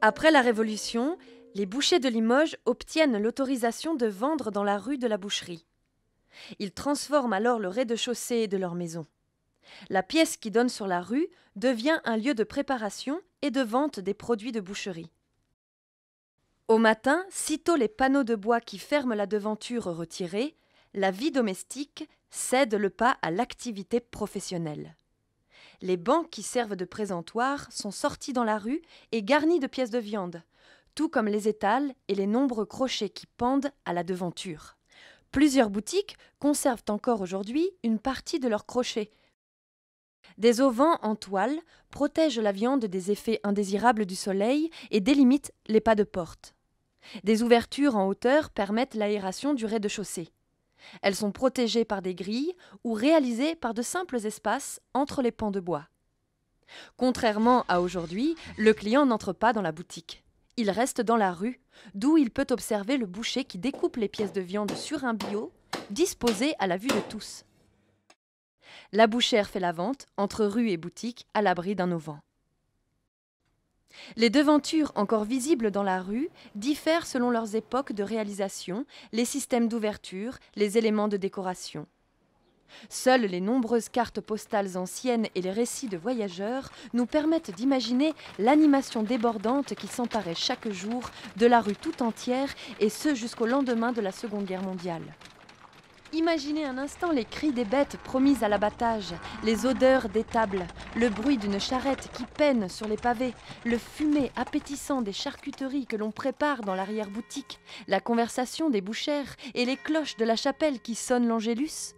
Après la Révolution, les bouchers de Limoges obtiennent l'autorisation de vendre dans la rue de la Boucherie. Ils transforment alors le rez-de-chaussée de leur maison. La pièce qui donne sur la rue devient un lieu de préparation et de vente des produits de boucherie. Au matin, sitôt les panneaux de bois qui ferment la devanture retirés, la vie domestique cède le pas à l'activité professionnelle. Les bancs qui servent de présentoir sont sortis dans la rue et garnis de pièces de viande, tout comme les étals et les nombreux crochets qui pendent à la devanture. Plusieurs boutiques conservent encore aujourd'hui une partie de leurs crochets. Des auvents en toile protègent la viande des effets indésirables du soleil et délimitent les pas de porte. Des ouvertures en hauteur permettent l'aération du rez-de-chaussée. Elles sont protégées par des grilles ou réalisées par de simples espaces entre les pans de bois. Contrairement à aujourd'hui, le client n'entre pas dans la boutique. Il reste dans la rue, d'où il peut observer le boucher qui découpe les pièces de viande sur un billot, disposé à la vue de tous. La bouchère fait la vente, entre rue et boutique, à l'abri d'un auvent. Les devantures encore visibles dans la rue diffèrent selon leurs époques de réalisation, les systèmes d'ouverture, les éléments de décoration. Seules les nombreuses cartes postales anciennes et les récits de voyageurs nous permettent d'imaginer l'animation débordante qui s'emparait chaque jour de la rue tout entière, et ce jusqu'au lendemain de la Seconde Guerre mondiale. Imaginez un instant les cris des bêtes promises à l'abattage, les odeurs d'étables, le bruit d'une charrette qui peine sur les pavés, le fumet appétissant des charcuteries que l'on prépare dans l'arrière-boutique, la conversation des bouchères et les cloches de la chapelle qui sonnent l'Angélus.